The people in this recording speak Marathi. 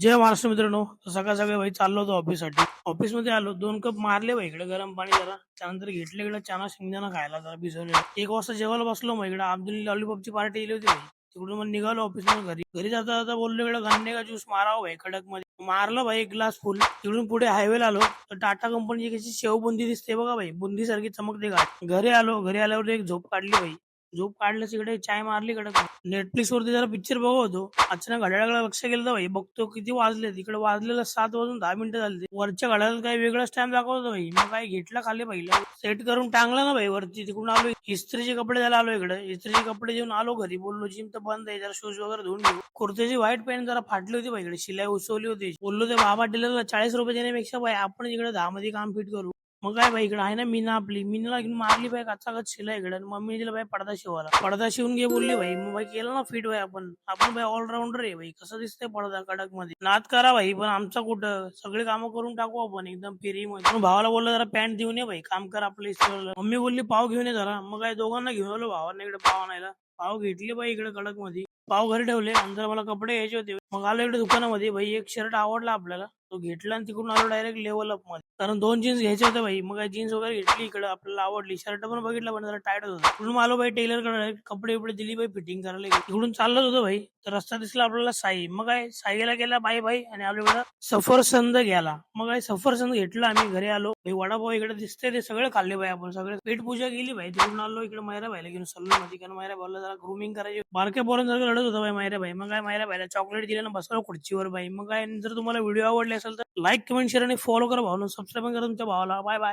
जय महाराष्ट्र मित्रांनो. सकाळ सकाळी भाई चाललो होतो ऑफिससाठी. ऑफिसमध्ये आलो, 2 कप मारले भाई इकडे गरम पाणी जरा. त्यानंतर घेतले इकडे चना शेंगदाणा खायला जरा भिजवलेला. 1 वाजता जेवायला बसलो, मग इकडे अब्दुल लॉलीपॉपची पार्टी दिली होती भाई. तिकडून मग निघालो ऑफिसमध्ये घरी. घरी जाता जाता बोललो इकडे गन्ने का ज्यूस मारावं भाई कडक मध्ये. मारलं भाई 1 ग्लास फुल. तिकडून पुढे हायवेला आलो तर टाटा कंपनीची कशी शेव बुंदी दिसते बघा भाई, बुंदी सारखी चमकते गाडी. घरी आलो, घरी आल्यावर एक झोप काढली भाई. झोप काढल्याच इकडे चाय मारली कडक. नेटफ्लिक्स वरती जरा पिक्चर बघत होतो. अचानक घड्याळाकडे लक्ष गेलं तर भाई बघतो किती वाजले. तिकडे वाजलेलं 7 वाजून 10 मिनिटं झाली. वरच्या घड्याळाला काही वेगळाच टाइम दाखवतो भाई. मग काय घेतला खाली पहिला सेट करून टांगला ना भाई वरती. तिकडून आलो इस्त्रीचे कपडे द्यायला आलो इकडे. इस्त्रीचे कपडे देऊन आलो घरी. बोललो जिम तर बंद आहे, जरा शूज वगैरे धुवून घेऊ. कुर्त्याची व्हाईट पॅन्ट जरा फाटली होती भाई, इकडे शिलाई उसवली होती. बोललो ते बाबा डिलरला 40 रुपये देण्यापेक्षा भाई आपण इकडे 10 मध्ये काम फिट करू. मग काय भाई इकडे आहे ना मीना, आपली मीनाला घेऊन मारली भाई कचाकच शिलाई इकडे. मम्मी दिला भाई पडदा शिवायला. पडदा शिवून घे बोलली भाई. मग भाई केलं ना फिट भाई. आपण आपण भाई ऑलराऊंडर आहे भाई. कसं दिसतंय पडदा कडक मध्ये. नाद करा भाई, पण आमचा कुठं, सगळे कामं करून टाकू आपण एकदम फ्री मध्ये. मग भावाला बोललं जरा पॅन्ट देऊन ये भाई, काम कर आपलं इस्त्रीला. मम्मी बोलली पाव घेऊन ये जरा. मग काय दोघांना घेऊन आलो भावांना इकडे पाव आणायला. पाव घेतले भाई इकडे कडक मध्ये. पाव घरी ठेवले. नंतर मला कपडे घ्यायचे होते. मग आलो इकडे दुकानामध्ये भाई. एक शर्ट आवडला आपल्याला, तो घेतला आणि तिकडून आलो डायरेक्ट लेवल अप मध्ये. कारण 2 जीन्स घ्यायचे होते भाई. मग जीन्स वगैरे घेतली इकडे, आपल्याला आवडली. शर्ट पण बघितलं पण जरा टाईट होता. तिकडून आलो भाई टेलर कडे, कपडे बिपडे दिली भाई फिटिंग करायला. तिकडून चालत होतो भाई तर रस्ता दिसला आपल्याला साई. मग काय साईला गेला बाय भाई आणि आलो इकडे सफरचंद घ्यायला. मग काय सफरचंद घेतलं. आम्ही घरी आलो भाई. वडापाव इकडे दिसते ते सगळे खाल्ले भाई. आपण सगळे पेट पूजा केली भाई. तिकडून आलो इकडे मायरा भाईला घेऊन सलून मध्ये. कारण मायरा भाईला जरा ग्रूमिंग करायची. बारक्या पोरांसारखं रडत होता भाई मायरा भाई. मग काय मायरा भाईला चॉकलेट दिलं ना, बसलो खुर्चीवर भाई. मग काय जर तुम्हाला व्हिडिओ आवडले असेल तर लाईक कमेंट शेअर आणि फॉलो करा भावाला. सबस्क्राईब करा तुमच्या भावाला. Bye bye.